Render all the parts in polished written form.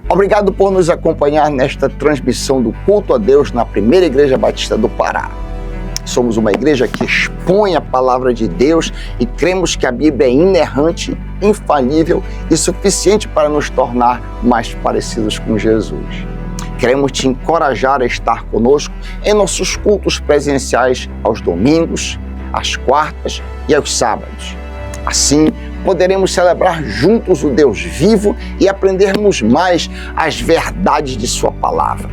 Obrigado por nos acompanhar nesta transmissão do culto a Deus na Primeira Igreja Batista do Pará. Somos uma igreja que expõe a palavra de Deus e cremos que a Bíblia é inerrante, infalível e suficiente para nos tornar mais parecidos com Jesus. Queremos te encorajar a estar conosco em nossos cultos presenciais aos domingos, às quartas e aos sábados. Assim, poderemos celebrar juntos o Deus vivo e aprendermos mais as verdades de sua palavra.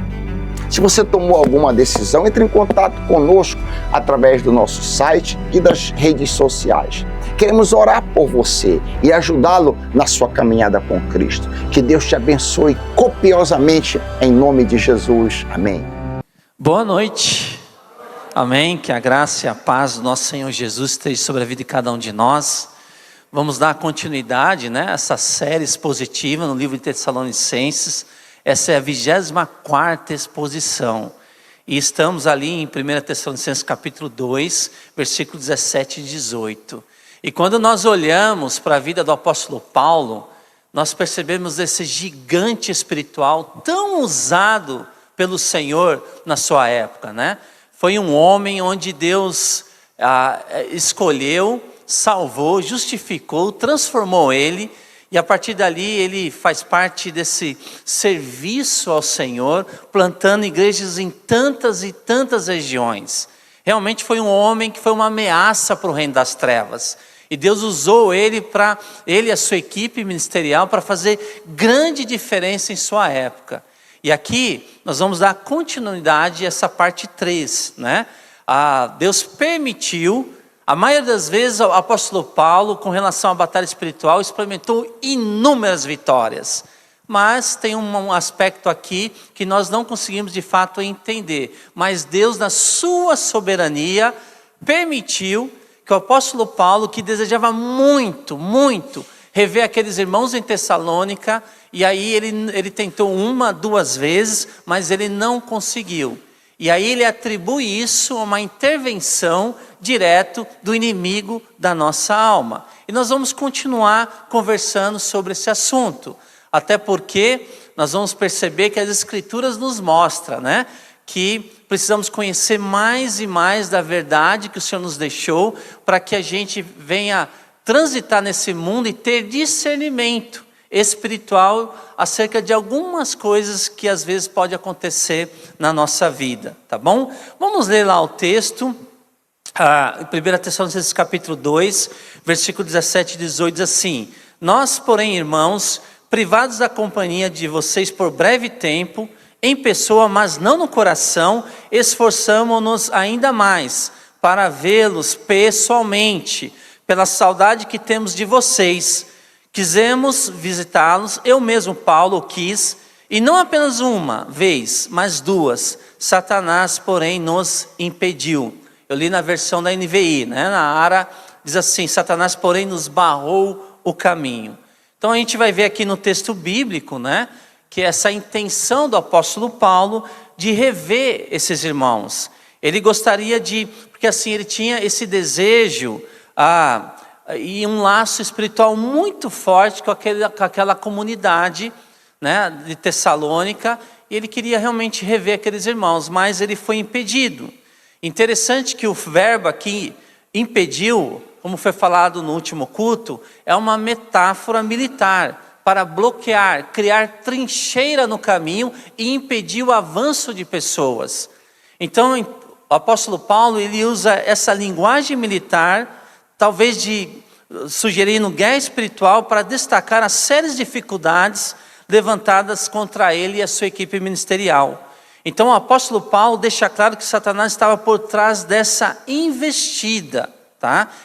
Se você tomou alguma decisão, entre em contato conosco através do nosso site e das redes sociais. Queremos orar por você e ajudá-lo na sua caminhada com Cristo. Que Deus te abençoe copiosamente em nome de Jesus. Amém. Boa noite. Amém. Que a graça e a paz do nosso Senhor Jesus esteja sobre a vida de cada um de nós. Vamos dar continuidade, essa série expositiva no livro de Tessalonicenses. Essa é a 24ª exposição. E estamos ali em 1 Tessalonicenses capítulo 2, versículos 17 e 18. E quando nós olhamos para a vida do apóstolo Paulo, nós percebemos esse gigante espiritual tão usado pelo Senhor na sua época, Foi um homem onde Deus escolheu, salvou, justificou, transformou ele, e a partir dali ele faz parte desse serviço ao Senhor, plantando igrejas em tantas e tantas regiões. Realmente foi um homem que foi uma ameaça para o reino das trevas. E Deus usou ele e a sua equipe ministerial para fazer grande diferença em sua época. E aqui nós vamos dar continuidade a essa parte 3, Deus permitiu. A maioria das vezes o apóstolo Paulo, com relação à batalha espiritual, experimentou inúmeras vitórias. Mas tem um aspecto aqui que nós não conseguimos de fato entender. Mas Deus, na sua soberania, permitiu que o apóstolo Paulo, que desejava muito, muito rever aqueles irmãos em Tessalônica, e aí ele tentou 1, 2 vezes, mas ele não conseguiu. E aí ele atribui isso a uma intervenção direto do inimigo da nossa alma. E nós vamos continuar conversando sobre esse assunto. Até porque nós vamos perceber que as Escrituras nos mostram, que precisamos conhecer mais e mais da verdade que o Senhor nos deixou, para que a gente venha transitar nesse mundo e ter discernimento espiritual acerca de algumas coisas que às vezes pode acontecer na nossa vida, tá bom? Vamos ler lá o texto, 1 Tessalonicenses capítulo 2, versículo 17 e 18, diz assim: Nós, porém, irmãos, privados da companhia de vocês por breve tempo, em pessoa, mas não no coração, esforçamo-nos ainda mais para vê-los pessoalmente, pela saudade que temos de vocês. Quisemos visitá-los, eu mesmo, Paulo, quis, e não apenas uma vez, mas 2. Satanás, porém, nos impediu. Eu li na versão da NVI, na ARA, diz assim: Satanás, porém, nos barrou o caminho. Então a gente vai ver aqui no texto bíblico, que essa intenção do apóstolo Paulo de rever esses irmãos. Ele gostaria porque assim ele tinha esse desejo, e um laço espiritual muito forte com aquela comunidade, de Tessalônica, e ele queria realmente rever aqueles irmãos, mas ele foi impedido. Interessante que o verbo aqui, impediu, como foi falado no último culto, é uma metáfora militar, para bloquear, criar trincheira no caminho e impedir o avanço de pessoas. Então, o apóstolo Paulo, ele usa essa linguagem militar, talvez sugerindo guerra espiritual, para destacar as sérias dificuldades levantadas contra ele e a sua equipe ministerial. Então o apóstolo Paulo deixa claro que Satanás estava por trás dessa investida,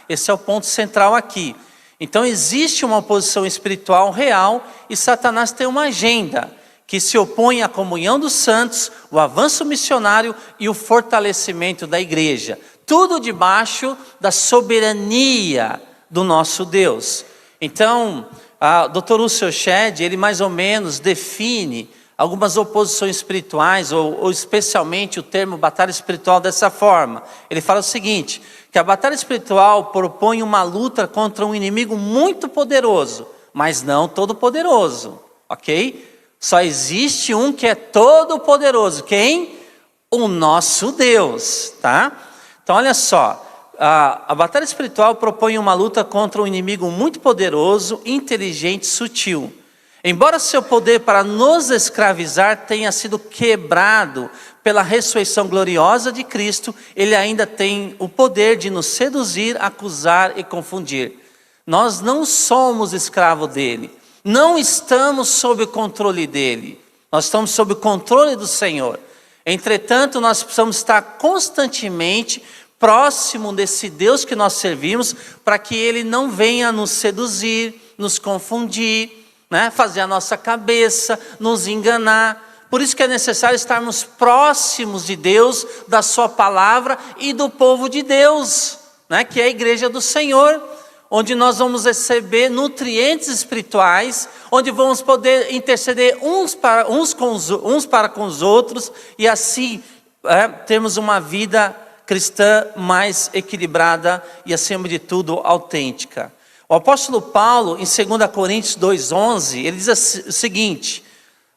Esse é o ponto central aqui. Então existe uma oposição espiritual real e Satanás tem uma agenda que se opõe à comunhão dos santos, o avanço missionário e o fortalecimento da igreja. Tudo debaixo da soberania do nosso Deus. Então, o Dr. Russell Shedd, ele mais ou menos define algumas oposições espirituais, ou especialmente o termo batalha espiritual dessa forma. Ele fala o seguinte, que a batalha espiritual propõe uma luta contra um inimigo muito poderoso, mas não todo poderoso, ok? Só existe um que é todo poderoso. Quem? O nosso Deus, tá? Então olha só, a batalha espiritual propõe uma luta contra um inimigo muito poderoso, inteligente, sutil. Embora seu poder para nos escravizar tenha sido quebrado pela ressurreição gloriosa de Cristo, ele ainda tem o poder de nos seduzir, acusar e confundir. Nós não somos escravos dele, não estamos sob o controle dele, nós estamos sob o controle do Senhor. Entretanto, nós precisamos estar constantemente próximo desse Deus que nós servimos, para que ele não venha nos seduzir, nos confundir, né? Fazer a nossa cabeça, nos enganar. Por isso que é necessário estarmos próximos de Deus, da sua palavra e do povo de Deus, né? Que é a igreja do Senhor, onde nós vamos receber nutrientes espirituais, onde vamos poder interceder uns para com os outros, e assim termos uma vida cristã mais equilibrada e, acima de tudo, autêntica. O apóstolo Paulo, em 2 Coríntios 2,11, ele diz o seguinte: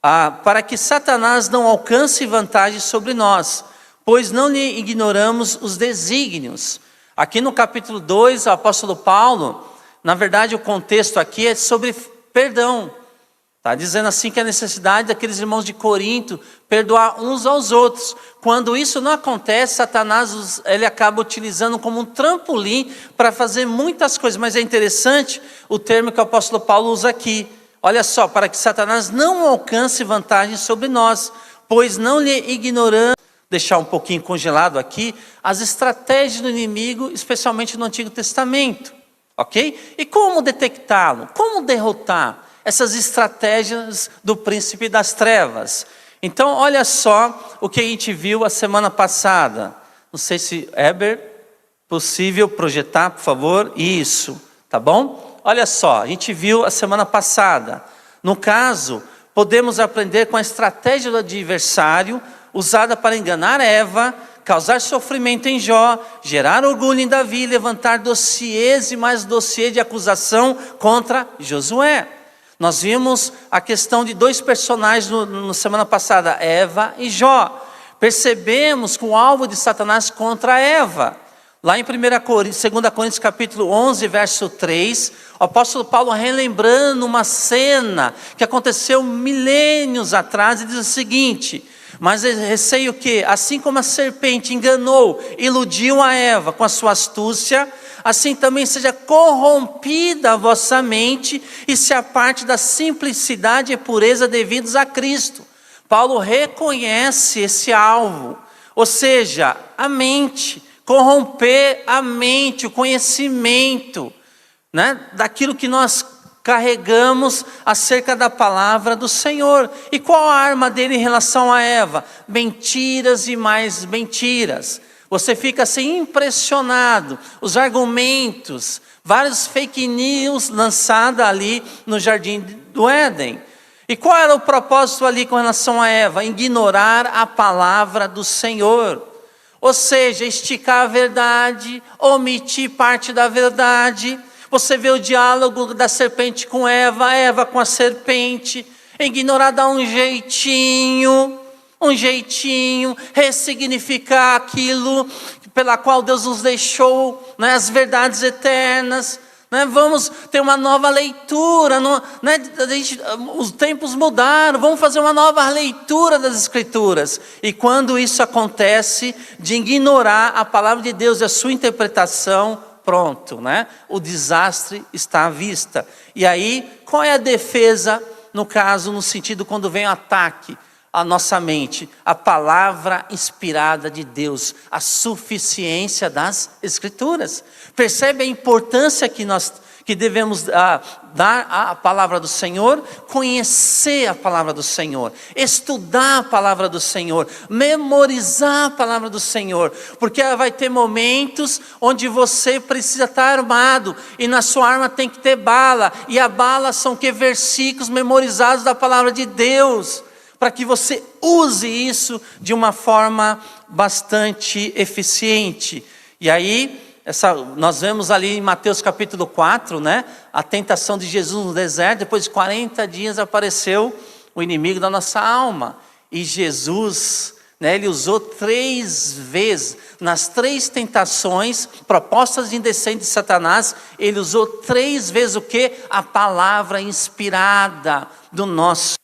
para que Satanás não alcance vantagem sobre nós, pois não lhe ignoramos os desígnios. Aqui no capítulo 2, o apóstolo Paulo, na verdade o contexto aqui é sobre perdão. Está dizendo assim que a necessidade daqueles irmãos de Corinto perdoar uns aos outros. Quando isso não acontece, Satanás ele acaba utilizando como um trampolim para fazer muitas coisas. Mas é interessante o termo que o apóstolo Paulo usa aqui. Olha só, para que Satanás não alcance vantagem sobre nós, pois não lhe ignoramos. Deixar um pouquinho congelado aqui, as estratégias do inimigo, especialmente no Antigo Testamento. Ok? E como detectá-lo? Como derrotar essas estratégias do príncipe das trevas? Então, olha só o que a gente viu a semana passada. Não sei se, Heber, possível projetar, por favor? Isso, tá bom? Olha só, a gente viu a semana passada. No caso, podemos aprender com a estratégia do adversário, usada para enganar Eva, causar sofrimento em Jó, gerar orgulho em Davi, levantar dossiês e mais dossiê de acusação contra Josué. Nós vimos a questão de dois personagens na semana passada, Eva e Jó. Percebemos que o alvo de Satanás contra Eva. Lá em 2 Coríntios capítulo 11, verso 3, o apóstolo Paulo, relembrando uma cena que aconteceu milênios atrás, ele diz o seguinte: mas receio que, assim como a serpente enganou, iludiu a Eva com a sua astúcia, assim também seja corrompida a vossa mente e se aparte da simplicidade e pureza devidos a Cristo. Paulo reconhece esse alvo, ou seja, a mente, corromper a mente, o conhecimento, né, daquilo que nós carregamos acerca da palavra do Senhor. E qual a arma dele em relação a Eva? Mentiras e mais mentiras. Você fica assim impressionado, os argumentos, vários fake news lançados ali no jardim do Éden. E qual era o propósito ali com relação a Eva? Ignorar a palavra do Senhor. Ou seja, esticar a verdade, omitir parte da verdade. Você vê o diálogo da serpente com Eva, Eva com a serpente, ignorar, dar um jeitinho, ressignificar aquilo pela qual Deus nos deixou, né, as verdades eternas, né, vamos ter uma nova leitura, né, os tempos mudaram, vamos fazer uma nova leitura das Escrituras. E quando isso acontece, de ignorar a palavra de Deus e a sua interpretação, pronto, né? O desastre está à vista. E aí, qual é a defesa, no caso, no sentido quando vem o ataque à nossa mente? A palavra inspirada de Deus, a suficiência das Escrituras. Percebe a importância que devemos dar à palavra do Senhor? Conhecer a palavra do Senhor, estudar a palavra do Senhor, memorizar a palavra do Senhor, porque vai ter momentos onde você precisa estar armado, e na sua arma tem que ter bala, e a bala são versículos memorizados da palavra de Deus, para que você use isso de uma forma bastante eficiente. E aí, nós vemos ali em Mateus capítulo 4, né, a tentação de Jesus no deserto. Depois de 40 dias apareceu o inimigo da nossa alma. E Jesus, né, ele usou 3 vezes, nas 3 tentações, propostas indecentes de Satanás, ele usou 3 vezes o quê? A palavra inspirada do nosso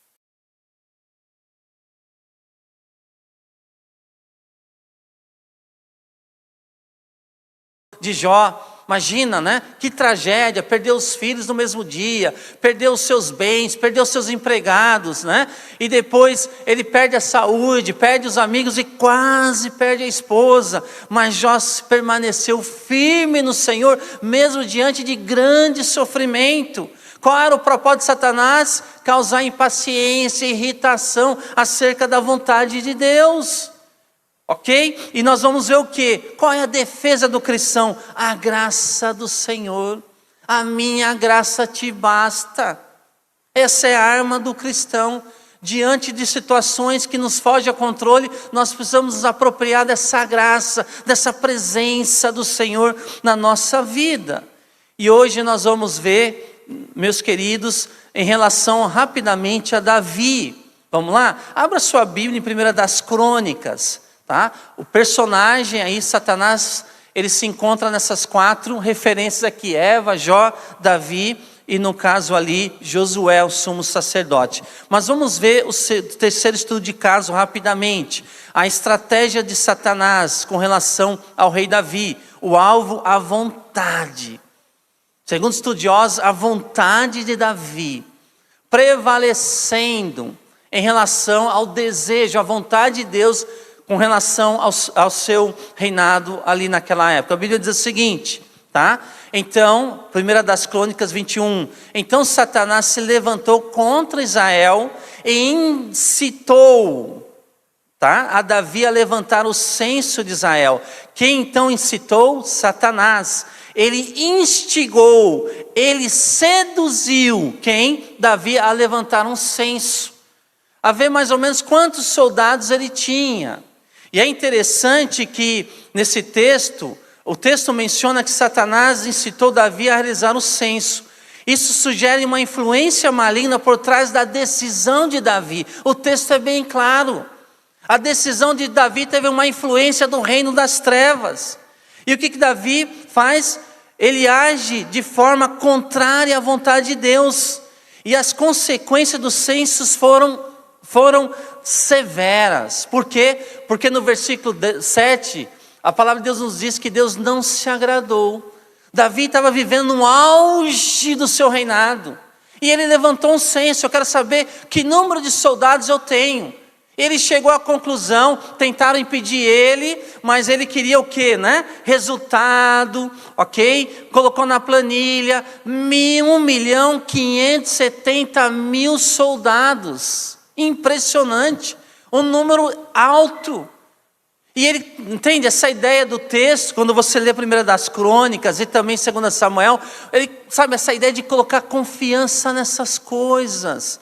de Jó. Imagina, né? Que tragédia, perdeu os filhos no mesmo dia, perdeu os seus bens, perdeu os seus empregados, né? E depois ele perde a saúde, perde os amigos e quase perde a esposa. Mas Jó permaneceu firme no Senhor, mesmo diante de grande sofrimento. Qual era o propósito de Satanás? Causar impaciência, irritação acerca da vontade de Deus. Ok? E nós vamos ver o quê? Qual é a defesa do cristão? A graça do Senhor. A minha graça te basta. Essa é a arma do cristão. Diante de situações que nos fogem ao controle, nós precisamos nos apropriar dessa graça, dessa presença do Senhor na nossa vida. E hoje nós vamos ver, meus queridos, em relação rapidamente a Davi. Vamos lá? Abra sua Bíblia em 1 das Crônicas. Tá? O personagem aí, Satanás, ele se encontra nessas 4 referências aqui: Eva, Jó, Davi e no caso ali, Josué, o sumo sacerdote. Mas vamos ver o terceiro estudo de caso rapidamente. A estratégia de Satanás com relação ao rei Davi. O alvo, a vontade. Segundo estudiosos, a vontade de Davi prevalecendo em relação ao desejo, a vontade de Deus com relação ao seu reinado ali naquela época. A Bíblia diz o seguinte, tá? Então, 1 das Crônicas 21. Então Satanás se levantou contra Israel e incitou, tá? A Davi a levantar o censo de Israel. Quem então incitou? Satanás. Ele instigou, ele seduziu quem? Davi a levantar um censo. A ver mais ou menos quantos soldados ele tinha. E é interessante que nesse texto, o texto menciona que Satanás incitou Davi a realizar o censo. Isso sugere uma influência maligna por trás da decisão de Davi. O texto é bem claro. A decisão de Davi teve uma influência do reino das trevas. E o que Davi faz? Ele age de forma contrária à vontade de Deus. E as consequências dos censos foram severas. Por quê? Porque no versículo 7, a palavra de Deus nos diz que Deus não se agradou. Davi estava vivendo no auge do seu reinado. E ele levantou um censo: eu quero saber que número de soldados eu tenho. Ele chegou à conclusão, tentaram impedir ele, mas ele queria o quê, né? Resultado, ok? Colocou na planilha, 1.570.000 soldados. Impressionante, um número alto. E ele entende essa ideia do texto, quando você lê 1 das Crônicas e também 2 Samuel, ele sabe essa ideia de colocar confiança nessas coisas.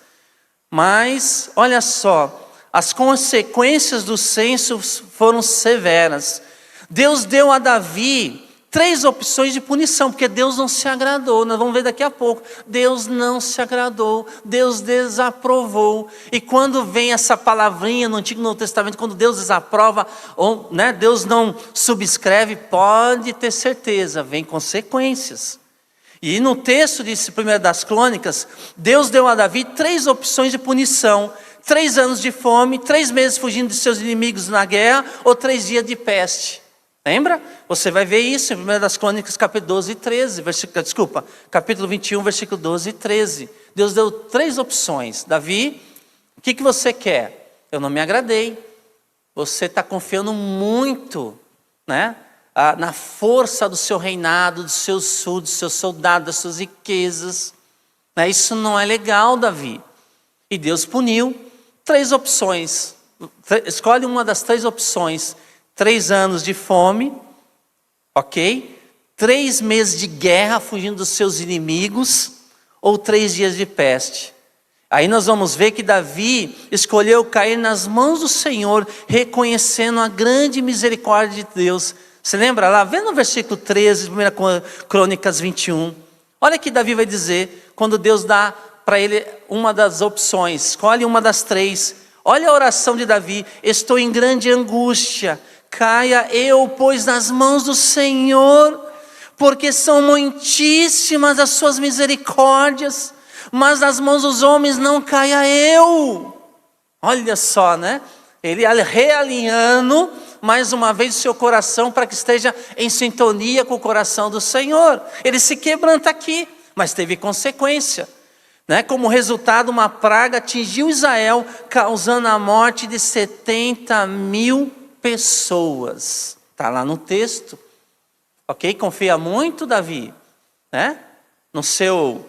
Mas, olha só, as consequências do censo foram severas. Deus deu a Davi 3 opções de punição, porque Deus não se agradou. Nós vamos ver daqui a pouco. Deus não se agradou, Deus desaprovou. E quando vem essa palavrinha no Antigo e Novo Testamento, quando Deus desaprova, ou né, Deus não subscreve, pode ter certeza, vem consequências. E no texto de 1 das Crônicas, Deus deu a Davi 3 opções de punição: 3 anos de fome, 3 meses fugindo de seus inimigos na guerra, ou 3 dias de peste. Lembra? Você vai ver isso em 1 das Crônicas, capítulo 12 e 13, capítulo 21, versículo 12 e 13. Deus deu 3 opções. Davi, o que você quer? Eu não me agradei. Você está confiando muito, né, na força do seu reinado, dos seus soldados, das suas riquezas. Isso não é legal, Davi. E Deus puniu. 3 opções. Escolhe uma das 3 opções. 3 anos de fome, ok? 3 meses de guerra fugindo dos seus inimigos, ou 3 dias de peste. Aí nós vamos ver que Davi escolheu cair nas mãos do Senhor, reconhecendo a grande misericórdia de Deus. Você lembra lá? Vê no versículo 13, 1 Crônicas 21. Olha que Davi vai dizer, quando Deus dá para ele uma das opções, escolhe uma das três. Olha a oração de Davi: estou em grande angústia, caia eu, pois, nas mãos do Senhor, porque são muitíssimas as suas misericórdias, mas nas mãos dos homens não caia eu. Olha só, né? Ele realinhando mais uma vez o seu coração para que esteja em sintonia com o coração do Senhor. Ele se quebranta aqui, mas teve consequência, né? Como resultado, uma praga atingiu Israel, causando a morte de 70.000 pessoas. Está lá no texto. Ok? Confia muito, Davi, né? No seu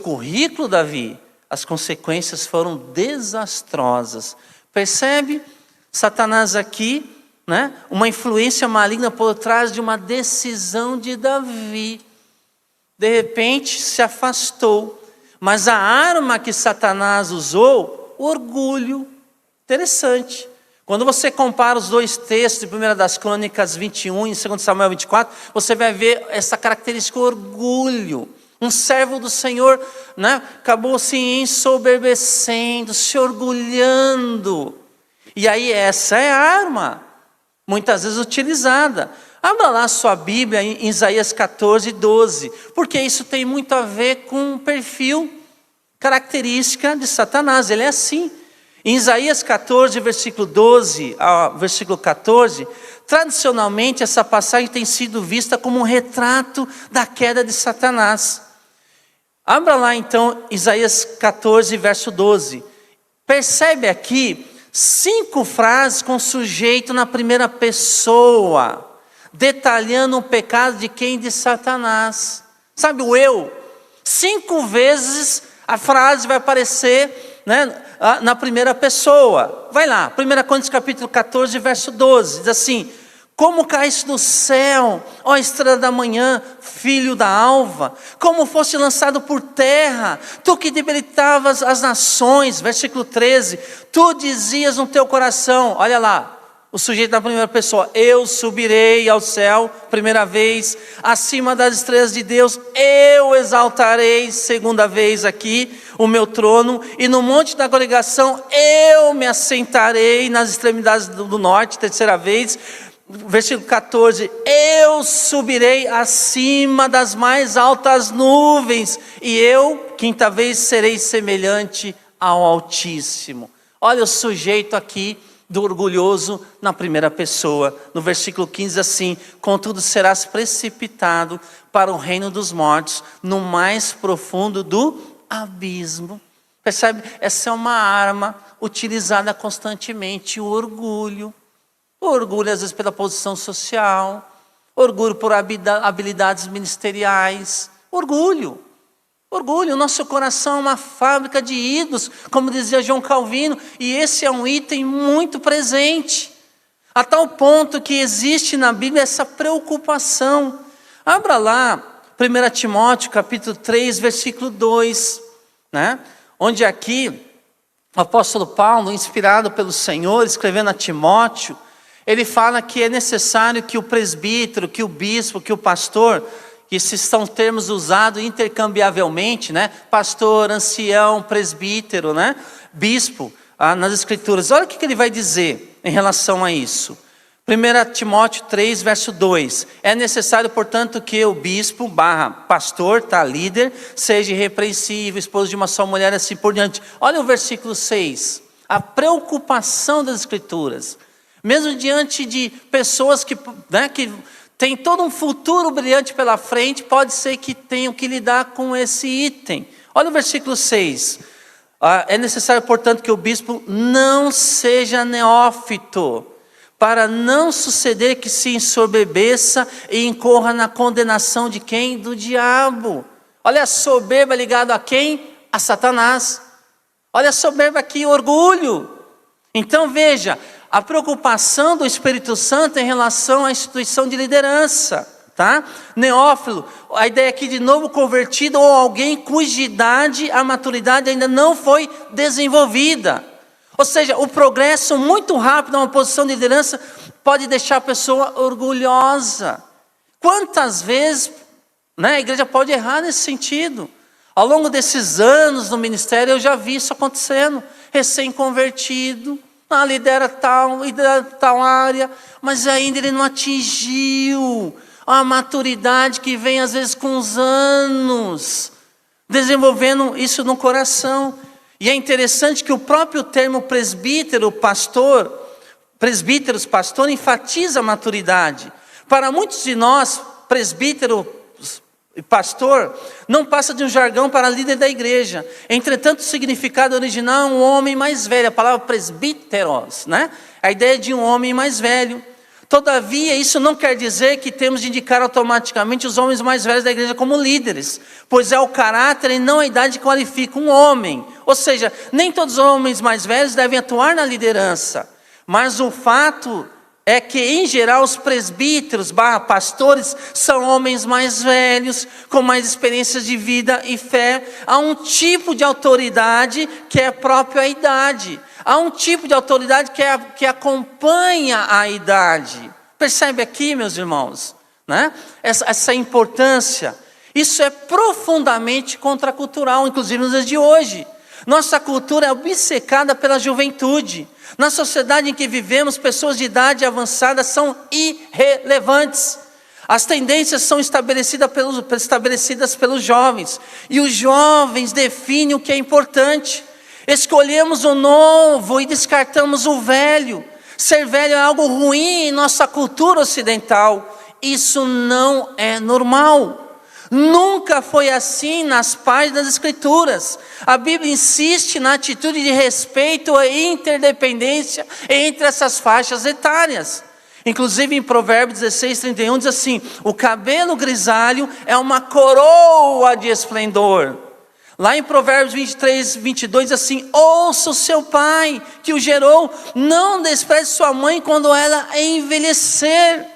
currículo, Davi, as consequências foram desastrosas. Percebe? Satanás aqui, né? Uma influência maligna por trás de uma decisão de Davi. De repente se afastou. Mas a arma que Satanás usou, orgulho. Interessante. Quando você compara os dois textos de 1 das Crônicas 21 e 2 Samuel 24, você vai ver essa característica, orgulho. Um servo do Senhor, né, acabou se ensoberbecendo, se orgulhando. E aí essa é a arma, muitas vezes utilizada. Abra lá sua Bíblia em Isaías 14, 12, porque isso tem muito a ver com o perfil, característica de Satanás. Ele é assim. Em Isaías 14, versículo 12 ao versículo 14, tradicionalmente essa passagem tem sido vista como um retrato da queda de Satanás. Abra lá então Isaías 14, verso 12. Percebe aqui 5 frases com sujeito na primeira pessoa, detalhando o pecado de quem? De Satanás. Sabe o eu? 5 vezes a frase vai aparecer, né, na primeira pessoa. Vai lá, 1 Coríntios capítulo 14, verso 12, diz assim: como caíste do céu, ó estrela da manhã, filho da alva, como foste lançado por terra, tu que debilitavas as nações. Versículo 13, tu dizias no teu coração, olha lá, o sujeito da primeira pessoa: eu subirei ao céu, primeira vez, acima das estrelas de Deus, eu exaltarei, segunda vez aqui, o meu trono, e no monte da congregação eu me assentarei nas extremidades do norte, terceira vez. Versículo 14, eu subirei acima das mais altas nuvens, e eu, quinta vez, serei semelhante ao Altíssimo. Olha o sujeito aqui do orgulhoso na primeira pessoa. No versículo 15 assim: contudo serás precipitado para o reino dos mortos, no mais profundo do abismo. Percebe? Essa é uma arma utilizada constantemente, o orgulho. O orgulho às vezes pela posição social, orgulho por habilidades ministeriais, orgulho. Orgulho, o nosso coração é uma fábrica de ídolos, como dizia João Calvino, e esse é um item muito presente, a tal ponto que existe na Bíblia essa preocupação. Abra lá, 1 Timóteo capítulo 3, versículo 2, né? Onde aqui, o apóstolo Paulo, inspirado pelo Senhor, escrevendo a Timóteo, ele fala que é necessário que o presbítero, que o bispo, que o pastor, que esses são termos usados intercambiavelmente, né? Pastor, ancião, presbítero, né? Bispo, nas escrituras. Olha o que ele vai dizer em relação a isso. 1 Timóteo 3, verso 2. É necessário, portanto, que o bispo / pastor, líder, seja irrepreensível, esposo de uma só mulher, assim por diante. Olha o versículo 6. A preocupação das escrituras. Mesmo diante de pessoas que têm todo um futuro brilhante pela frente, pode ser que tenham que lidar com esse item. Olha o versículo 6. É necessário, portanto, que o bispo não seja neófito, para não suceder que se ensoberbeça e incorra na condenação de quem? Do diabo. Olha a soberba ligada a quem? A Satanás. Olha a soberba aqui, orgulho. Então veja, a preocupação do Espírito Santo em relação à instituição de liderança, tá? Neófilo, a ideia aqui de novo convertido ou alguém cuja idade, a maturidade ainda não foi desenvolvida. Ou seja, o progresso muito rápido a uma posição de liderança pode deixar a pessoa orgulhosa. Quantas vezes, né, a igreja pode errar nesse sentido? Ao longo desses anos no ministério eu já vi isso acontecendo. Recém-convertido, lidera tal área, mas ainda ele não atingiu a maturidade que vem às vezes com os anos, desenvolvendo isso no coração. E é interessante que o próprio termo presbíteros, pastor, enfatiza a maturidade. Para muitos de nós, presbítero e pastor não passa de um jargão para líder da igreja. Entretanto, o significado original é um homem mais velho. A palavra presbíteros, né? A ideia de um homem mais velho. Todavia, isso não quer dizer que temos de indicar automaticamente os homens mais velhos da igreja como líderes, pois é o caráter e não a idade que qualifica um homem. Ou seja, nem todos os homens mais velhos devem atuar na liderança, mas o fato é que, em geral, os presbíteros / pastores são homens mais velhos, com mais experiências de vida e fé. Há um tipo de autoridade que é próprio à idade. Há um tipo de autoridade que acompanha a idade. Percebe aqui, meus irmãos, né? Essa importância. Isso é profundamente contracultural, inclusive nos dias de hoje. Nossa cultura é obcecada pela juventude. Na sociedade em que vivemos, pessoas de idade avançada são irrelevantes. As tendências são estabelecidas pelos jovens. E os jovens definem o que é importante. Escolhemos o novo e descartamos o velho. Ser velho é algo ruim em nossa cultura ocidental. Isso não é normal. Nunca foi assim nas páginas das Escrituras. A Bíblia insiste na atitude de respeito e interdependência entre essas faixas etárias. Inclusive em Provérbios 16:31 diz assim: o cabelo grisalho é uma coroa de esplendor. Lá em Provérbios 23:22 diz assim: ouça o seu pai que o gerou, não despreze sua mãe quando ela envelhecer.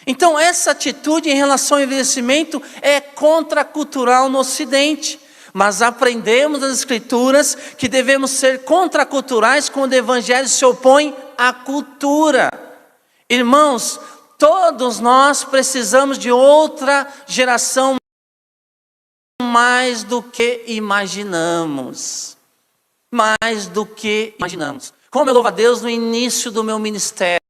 Então essa atitude em relação ao envelhecimento é contracultural no Ocidente. Mas aprendemos nas Escrituras que devemos ser contraculturais quando o Evangelho se opõe à cultura. Irmãos, todos nós precisamos de outra geração mais do que imaginamos. Mais do que imaginamos. Como eu louvo a Deus no início do meu ministério,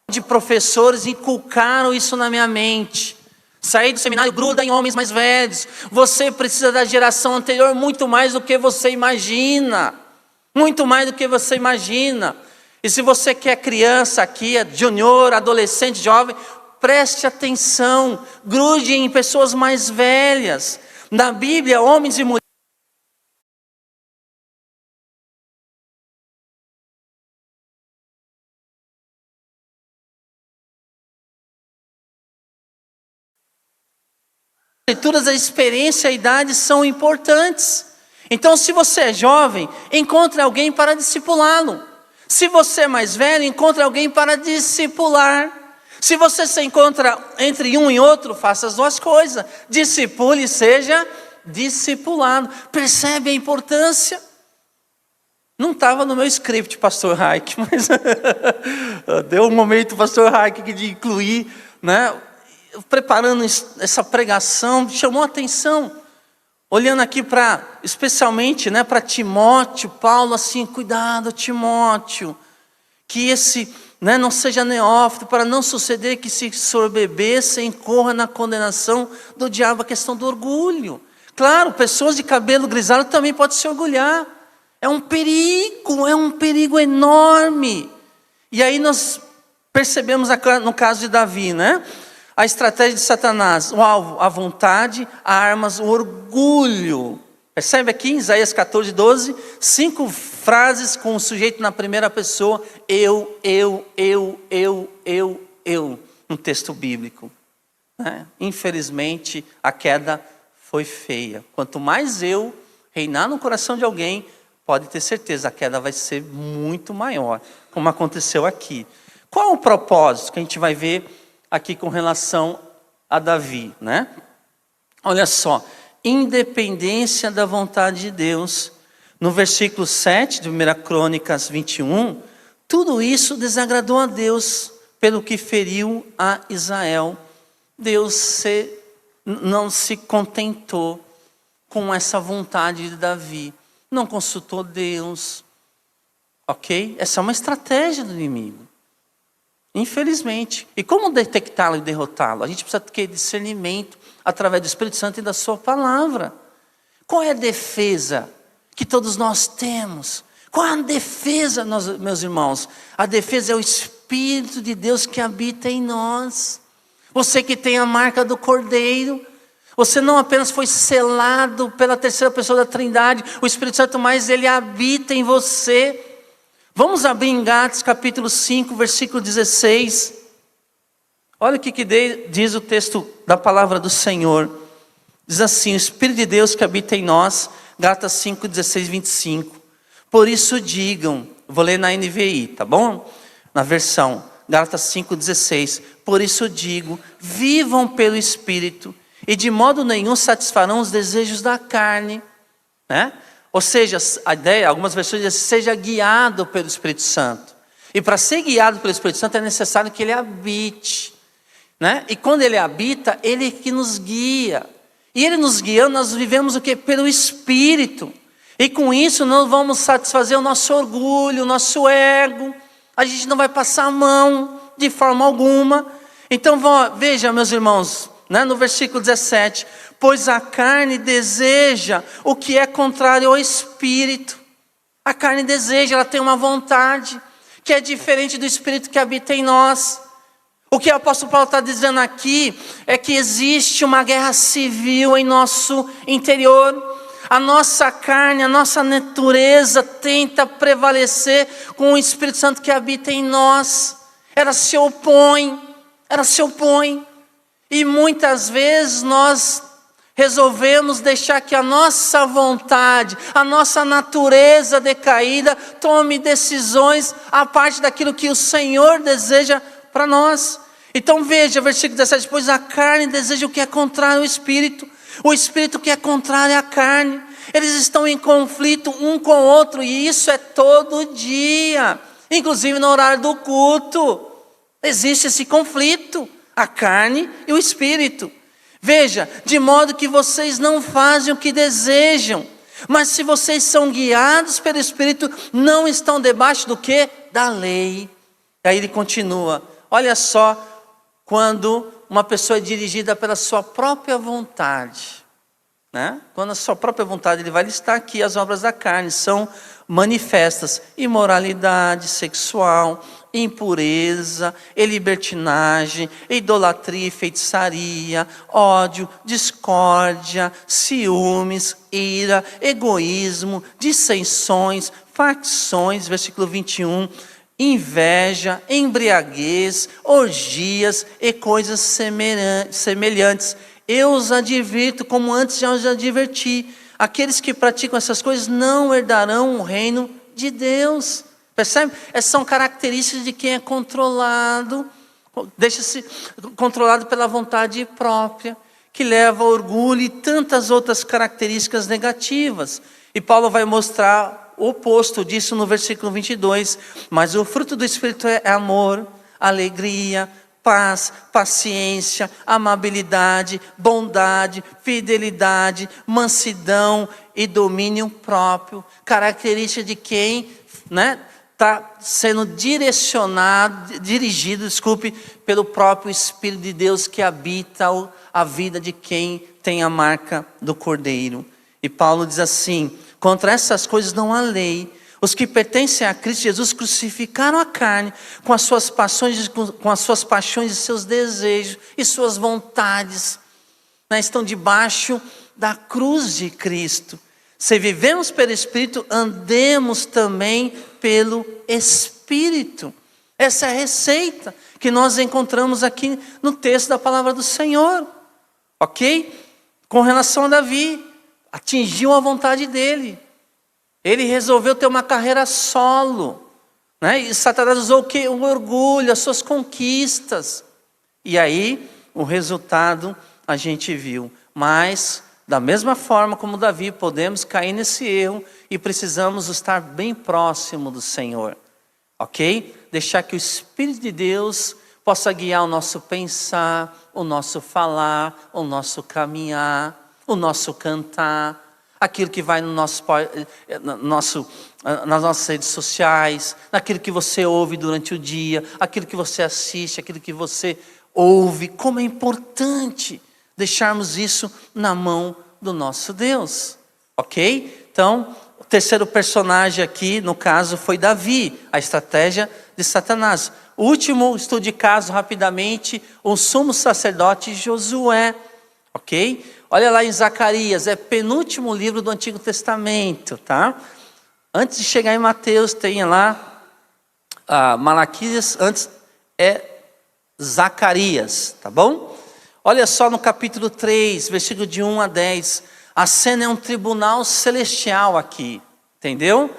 de professores inculcaram isso na minha mente. Sair do seminário, gruda em homens mais velhos. Você precisa da geração anterior muito mais do que você imagina. Muito mais do que você imagina. E se você que é criança aqui, é junior, adolescente, jovem, preste atenção. Grude em pessoas mais velhas. Na Bíblia, homens e mulheres Escrituras, a experiência e a idade são importantes. Então, se você é jovem, encontre alguém para discipulá-lo. Se você é mais velho, encontre alguém para discipular. Se você se encontra entre um e outro, faça as duas coisas. Discipule e seja discipulado. Percebe a importância? Não estava no meu script, pastor Raik, mas deu um momento, pastor Raik, de incluir, né? Preparando essa pregação, chamou a atenção, olhando aqui especialmente, né, para Timóteo, Paulo assim: cuidado, Timóteo, que esse, né, não seja neófito, para não suceder que se sorbebesse, incorra na condenação do diabo, a questão do orgulho. Claro, pessoas de cabelo grisalho também podem se orgulhar, é um perigo enorme. E aí nós percebemos no caso de Davi, né? A estratégia de Satanás, o alvo, a vontade, armas, o orgulho. Percebe aqui em Isaías 14:12, 5 frases com o sujeito na primeira pessoa, eu, no texto bíblico. Né? Infelizmente, a queda foi feia. Quanto mais eu reinar no coração de alguém, pode ter certeza, a queda vai ser muito maior, como aconteceu aqui. Qual o propósito que a gente vai ver aqui com relação a Davi, né? Olha só, independência da vontade de Deus. No versículo 7 de 1 Crônicas 21, tudo isso desagradou a Deus, pelo que feriu a Israel. Deus se não se contentou com essa vontade de Davi. Não consultou Deus. Ok? Essa é uma estratégia do inimigo. Infelizmente. E como detectá-lo e derrotá-lo? A gente precisa ter discernimento através do Espírito Santo e da sua palavra. Qual é a defesa que todos nós temos? Qual é a defesa, meus irmãos? A defesa é o Espírito de Deus que habita em nós. Você que tem a marca do Cordeiro, você não apenas foi selado pela terceira pessoa da Trindade, o Espírito Santo, mas ele habita em você. Vamos abrir em Gálatas capítulo 5, versículo 16. Olha o que diz o texto da palavra do Senhor. Diz assim: o Espírito de Deus que habita em nós, Gálatas 5, 16, 25. Por isso digam, vou ler na NVI, tá bom? Na versão, Gálatas 5, 16. Por isso digo, vivam pelo Espírito, e de modo nenhum satisfarão os desejos da carne, né? Ou seja, a ideia, algumas versões dizem, seja guiado pelo Espírito Santo. E para ser guiado pelo Espírito Santo é necessário que ele habite, né? E quando ele habita, ele que nos guia. E ele nos guiando, nós vivemos o quê? Pelo Espírito. E com isso não vamos satisfazer o nosso orgulho, o nosso ego. A gente não vai passar a mão de forma alguma. Então veja, meus irmãos, né, no versículo 17. Pois a carne deseja o que é contrário ao Espírito. A carne deseja, ela tem uma vontade que é diferente do Espírito que habita em nós. O que o apóstolo Paulo está dizendo aqui é que existe uma guerra civil em nosso interior. A nossa carne, a nossa natureza tenta prevalecer com o Espírito Santo que habita em nós. Ela se opõe. E muitas vezes nós resolvemos deixar que a nossa vontade, a nossa natureza decaída tome decisões a parte daquilo que o Senhor deseja para nós. Então veja, versículo 17, pois a carne deseja o que é contrário ao Espírito, o Espírito que é contrário à carne. Eles estão em conflito um com o outro, e isso é todo dia, inclusive no horário do culto. Existe esse conflito, a carne e o Espírito. Veja, de modo que vocês não fazem o que desejam, mas se vocês são guiados pelo Espírito, não estão debaixo do quê? Da lei. E aí ele continua, olha só, quando uma pessoa é dirigida pela sua própria vontade, né? Quando a sua própria vontade, ele vai listar aqui as obras da carne, são manifestas: imoralidade sexual, impureza, libertinagem, idolatria e feitiçaria, ódio, discórdia, ciúmes, ira, egoísmo, dissensões, facções, versículo 21, inveja, embriaguez, orgias e coisas semelhantes. Eu os advirto, como antes já os adverti, aqueles que praticam essas coisas não herdarão o reino de Deus. Percebe? Essas são características de quem é controlado, deixa-se controlado pela vontade própria, que leva ao orgulho e tantas outras características negativas. E Paulo vai mostrar o oposto disso no versículo 22. Mas o fruto do Espírito é amor, alegria, paz, paciência, amabilidade, bondade, fidelidade, mansidão e domínio próprio. Característica de quem, né, está sendo dirigido, pelo próprio Espírito de Deus que habita a vida de quem tem a marca do Cordeiro. E Paulo diz assim: contra essas coisas não há lei. Os que pertencem a Cristo Jesus crucificaram a carne com as suas paixões e seus desejos e suas vontades. Estão debaixo da cruz de Cristo. Se vivemos pelo Espírito, andemos também pelo Espírito. Essa é a receita que nós encontramos aqui no texto da palavra do Senhor. Ok? Com relação a Davi, atingiu a vontade dele. Ele resolveu ter uma carreira solo, né? E Satanás usou o quê? O orgulho, as suas conquistas. E aí, o resultado a gente viu. Mas, da mesma forma como Davi, podemos cair nesse erro e precisamos estar bem próximo do Senhor. Ok? Deixar que o Espírito de Deus possa guiar o nosso pensar, o nosso falar, o nosso caminhar, o nosso cantar, aquilo que vai nas nossas redes sociais, naquilo que você ouve durante o dia, aquilo que você assiste, aquilo que você ouve. Como é importante deixarmos isso na mão do nosso Deus, ok? Então, o terceiro personagem aqui, no caso, foi Davi, a estratégia de Satanás. O último estudo de caso, rapidamente, o sumo sacerdote Josué, ok? Olha lá em Zacarias, é penúltimo livro do Antigo Testamento, tá? Antes de chegar em Mateus, tem lá Malaquias, antes é Zacarias, tá bom? Olha só no capítulo 3, versículo de 1 a 10, a cena é um tribunal celestial aqui, entendeu?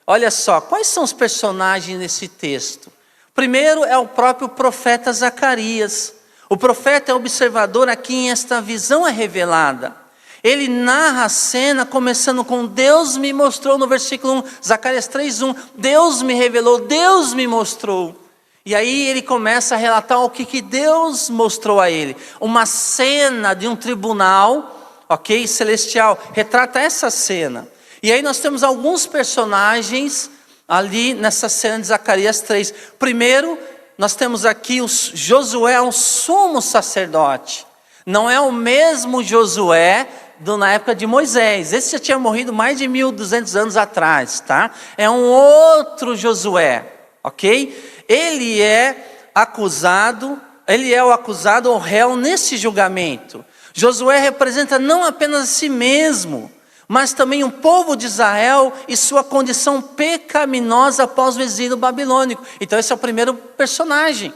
Olha só, quais são os personagens nesse texto? Primeiro é o próprio profeta Zacarias. O profeta é observador a quem esta visão é revelada. Ele narra a cena começando com Deus me mostrou, no versículo 1, Zacarias 3:1, Deus me revelou, Deus me mostrou. E aí ele começa a relatar o que Deus mostrou a ele. Uma cena de um tribunal, ok, celestial, retrata essa cena. E aí nós temos alguns personagens ali nessa cena de Zacarias 3. Primeiro, nós temos aqui Josué, um sumo sacerdote. Não é o mesmo Josué na época de Moisés. Esse já tinha morrido mais de 1200 anos atrás, tá? É um outro Josué, ok? Ele é o acusado ou réu nesse julgamento. Josué representa não apenas a si mesmo, mas também o povo de Israel e sua condição pecaminosa após o exílio babilônico. Então esse é o primeiro personagem,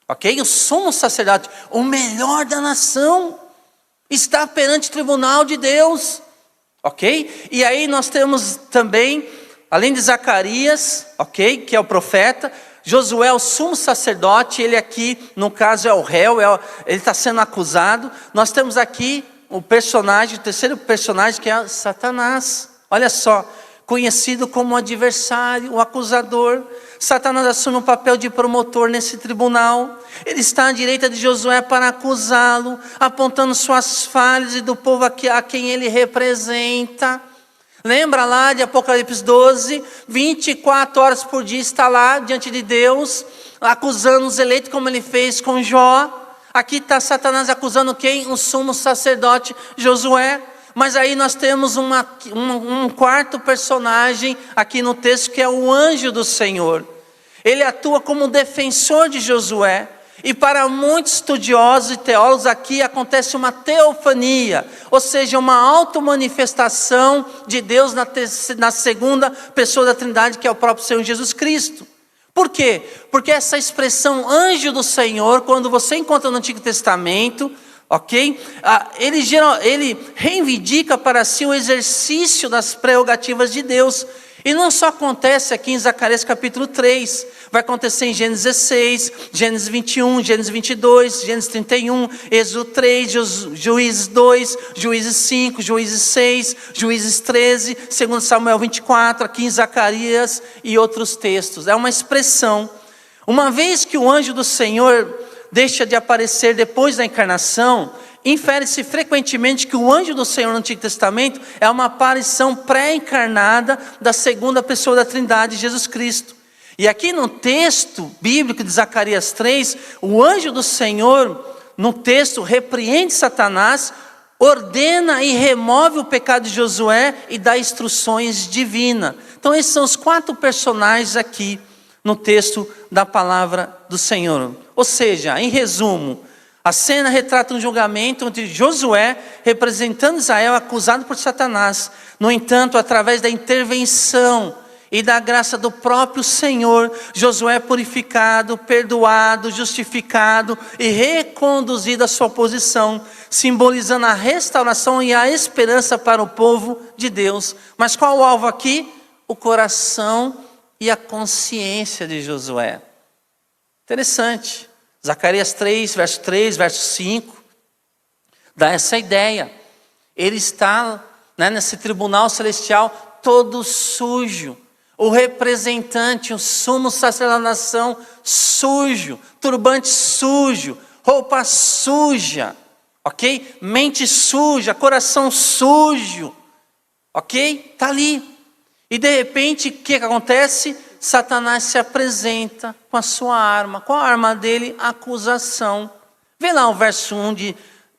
ok? O sumo sacerdote, o melhor da nação, está perante o tribunal de Deus, ok? E aí nós temos também, além de Zacarias, ok? Que é o profeta, Josué, o sumo sacerdote, ele aqui, no caso é o réu, ele está sendo acusado. Nós temos aqui o terceiro personagem, que é Satanás. Olha só, conhecido como adversário, o acusador. Satanás assume o papel de promotor nesse tribunal. Ele está à direita de Josué para acusá-lo, apontando suas falhas e do povo a quem ele representa. Lembra lá de Apocalipse 12, 24 horas por dia está lá diante de Deus, acusando os eleitos como ele fez com Jó. Aqui está Satanás acusando quem? O sumo sacerdote Josué. Mas aí nós temos um quarto personagem aqui no texto, que é o anjo do Senhor. Ele atua como defensor de Josué. E para muitos estudiosos e teólogos aqui acontece uma teofania, ou seja, uma automanifestação de Deus na segunda pessoa da Trindade, que é o próprio Senhor Jesus Cristo. Por quê? Porque essa expressão anjo do Senhor, quando você encontra no Antigo Testamento, ok? Ele reivindica para si o exercício das prerrogativas de Deus. E não só acontece aqui em Zacarias capítulo 3, vai acontecer em Gênesis 16, Gênesis 21, Gênesis 22, Gênesis 31, Êxodo 3, Juízes 2, Juízes 5, Juízes 6, Juízes 13, 2 Samuel 24, aqui em Zacarias e outros textos. É uma expressão. Uma vez que o anjo do Senhor deixa de aparecer depois da encarnação, infere-se frequentemente que o anjo do Senhor no Antigo Testamento é uma aparição pré-encarnada da segunda pessoa da Trindade, Jesus Cristo. E aqui no texto bíblico de Zacarias 3, o anjo do Senhor, no texto, repreende Satanás, ordena e remove o pecado de Josué e dá instruções divinas. Então esses são os 4 personagens aqui no texto da palavra do Senhor. Ou seja, em resumo, a cena retrata um julgamento entre Josué, representando Israel, acusado por Satanás. No entanto, através da intervenção e da graça do próprio Senhor, Josué é purificado, perdoado, justificado e reconduzido à sua posição, simbolizando a restauração e a esperança para o povo de Deus. Mas qual o alvo aqui? O coração e a consciência de Josué. Interessante. Zacarias 3, verso 3, verso 5, dá essa ideia. Ele está nesse tribunal celestial todo sujo. o representante, o sumo sacerdote da nação, sujo, turbante sujo, roupa suja, ok? Mente suja, coração sujo, ok? Está ali. E de repente, o que acontece? Satanás se apresenta com a sua arma. Qual a arma dele? Acusação. Vê lá o verso 1 de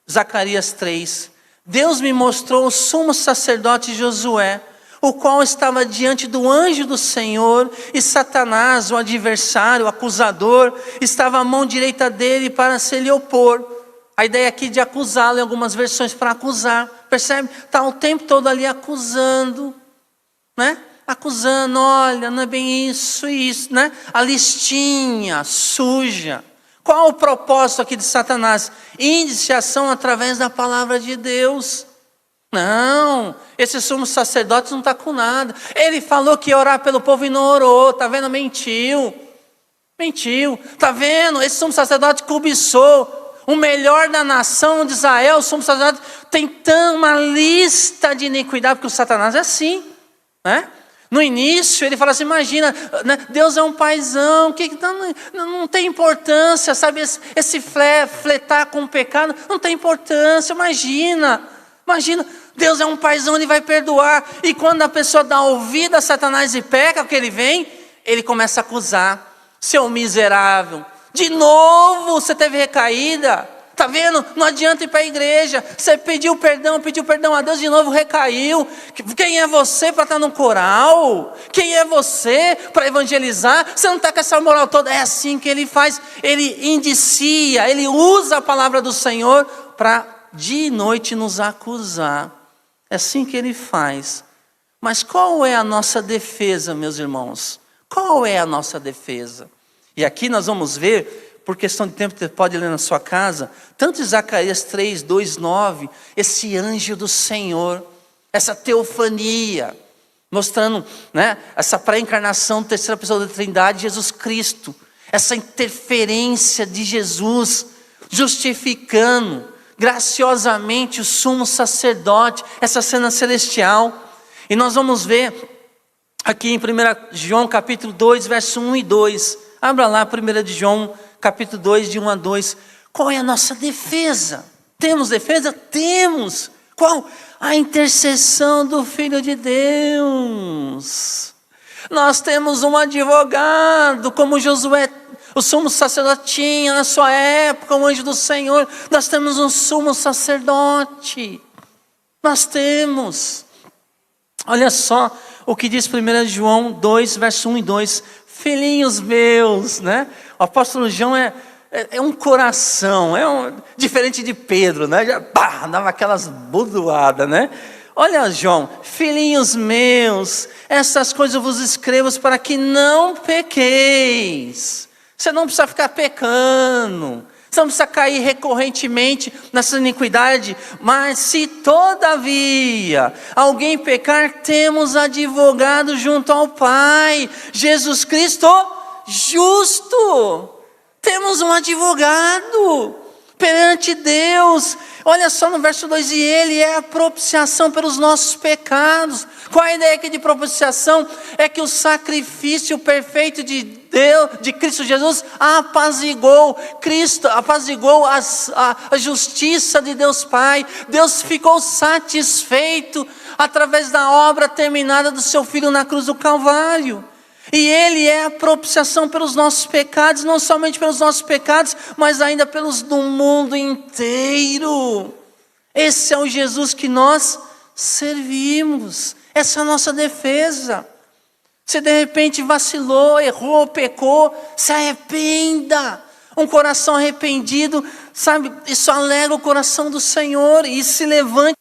Zacarias 3. Deus me mostrou o sumo sacerdote Josué, o qual estava diante do anjo do Senhor, e Satanás, o adversário, o acusador, estava à mão direita dele para se lhe opor. A ideia aqui de acusá-lo, em algumas versões, para acusar. Percebe? Está o tempo todo ali acusando, né? Acusando, olha, não é bem isso, né? A listinha suja. Qual o propósito aqui de Satanás? Iniciação através da palavra de Deus. Não, esse sumo sacerdote não está com nada. Ele falou que ia orar pelo povo e não orou, tá vendo? Mentiu, tá vendo? Esse sumo sacerdote cobiçou o melhor da nação de Israel. O sumo sacerdote tem uma lista de iniquidade, porque o Satanás é assim, né? No início ele fala assim, imagina, né? Deus é um paizão, que não tem importância, sabe? Esse fletar com o pecado não tem importância, imagina, Deus é um paizão, ele vai perdoar. E quando a pessoa dá ouvido a Satanás e peca, porque ele começa a acusar. Seu miserável, de novo você teve recaída, tá vendo? Não adianta ir para a igreja, você pediu perdão a Deus, de novo recaiu. Quem é você para estar no coral? Quem é você para evangelizar? Você não está com essa moral toda. É assim que ele faz, ele indicia, ele usa a palavra do Senhor para de noite nos acusar. É assim que ele faz. Mas qual é a nossa defesa, meus irmãos? Qual é a nossa defesa? E aqui nós vamos ver, por questão de tempo, você pode ler na sua casa, tanto em Zacarias 3, 2, 9, esse anjo do Senhor, essa teofania, mostrando, né, essa pré-encarnação, terceira pessoa da Trindade, Jesus Cristo, essa interferência de Jesus, justificando graciosamente o sumo sacerdote, essa cena celestial. E nós vamos ver aqui em 1 João capítulo 2, verso 1 e 2. Abra lá 1 de João capítulo 2, de 1 a 2. Qual é a nossa defesa? Temos defesa? Temos. Qual? A intercessão do Filho de Deus. Nós temos um advogado, como Josué, o sumo sacerdote tinha na sua época, o anjo do Senhor. Nós temos um sumo sacerdote. Nós temos. Olha só o que diz 1 João 2, verso 1 e 2. Filhinhos meus, né? O apóstolo João é um coração, diferente de Pedro, né? Já dava aquelas budoadas, né? Olha, João, filhinhos meus, essas coisas eu vos escrevo para que não pequeis. Você não precisa ficar pecando, você não precisa cair recorrentemente nessa iniquidade, mas se todavia alguém pecar, temos advogado junto ao Pai, Jesus Cristo justo. Temos um advogado perante Deus. Olha só no verso 2, e Ele é a propiciação pelos nossos pecados. Qual a ideia aqui de propiciação? É que o sacrifício perfeito de Deus, de Cristo Jesus, apaziguou. Cristo apaziguou a justiça de Deus Pai. Deus ficou satisfeito através da obra terminada do seu Filho na cruz do Calvário. E Ele é a propiciação pelos nossos pecados, não somente pelos nossos pecados, mas ainda pelos do mundo inteiro. Esse é o Jesus que nós servimos. Essa é a nossa defesa. Se de repente vacilou, errou, pecou, se arrependa. Um coração arrependido, sabe, isso alegra o coração do Senhor e se levante.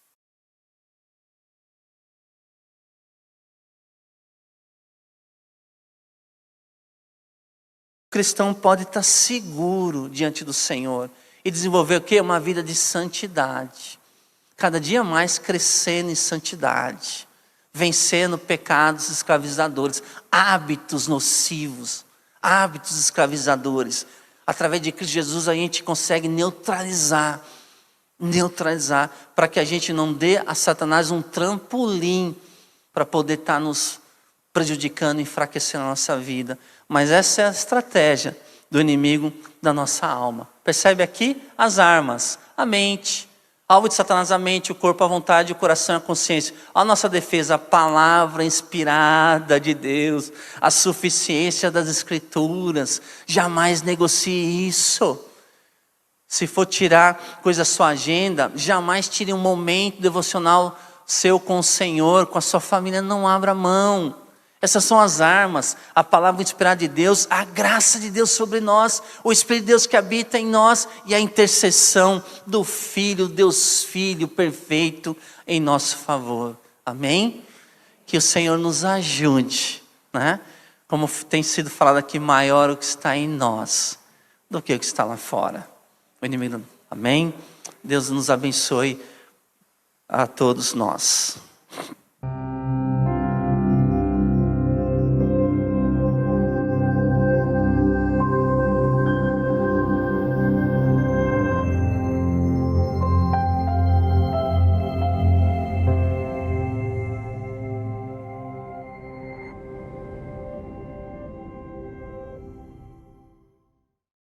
O cristão pode estar seguro diante do Senhor e desenvolver o quê? Uma vida de santidade. Cada dia mais crescendo em santidade, vencendo pecados escravizadores, hábitos nocivos, hábitos escravizadores. Através de Cristo Jesus a gente consegue neutralizar, para que a gente não dê a Satanás um trampolim para poder estar nos prejudicando, enfraquecendo a nossa vida. Mas essa é a estratégia do inimigo da nossa alma. Percebe aqui as armas, a mente. Alvo de Satanás, a mente, o corpo, a vontade, o coração e a consciência. A nossa defesa, a palavra inspirada de Deus, a suficiência das Escrituras. Jamais negocie isso. Se for tirar coisa da sua agenda, jamais tire um momento devocional seu com o Senhor, com a sua família, não abra mão. Essas são as armas, a palavra inspirada de Deus, a graça de Deus sobre nós, o Espírito de Deus que habita em nós e a intercessão do Filho, Deus Filho perfeito em nosso favor. Amém? Que o Senhor nos ajude, né? Como tem sido falado aqui, maior o que está em nós do que o que está lá fora. O inimigo, amém? Deus nos abençoe a todos nós.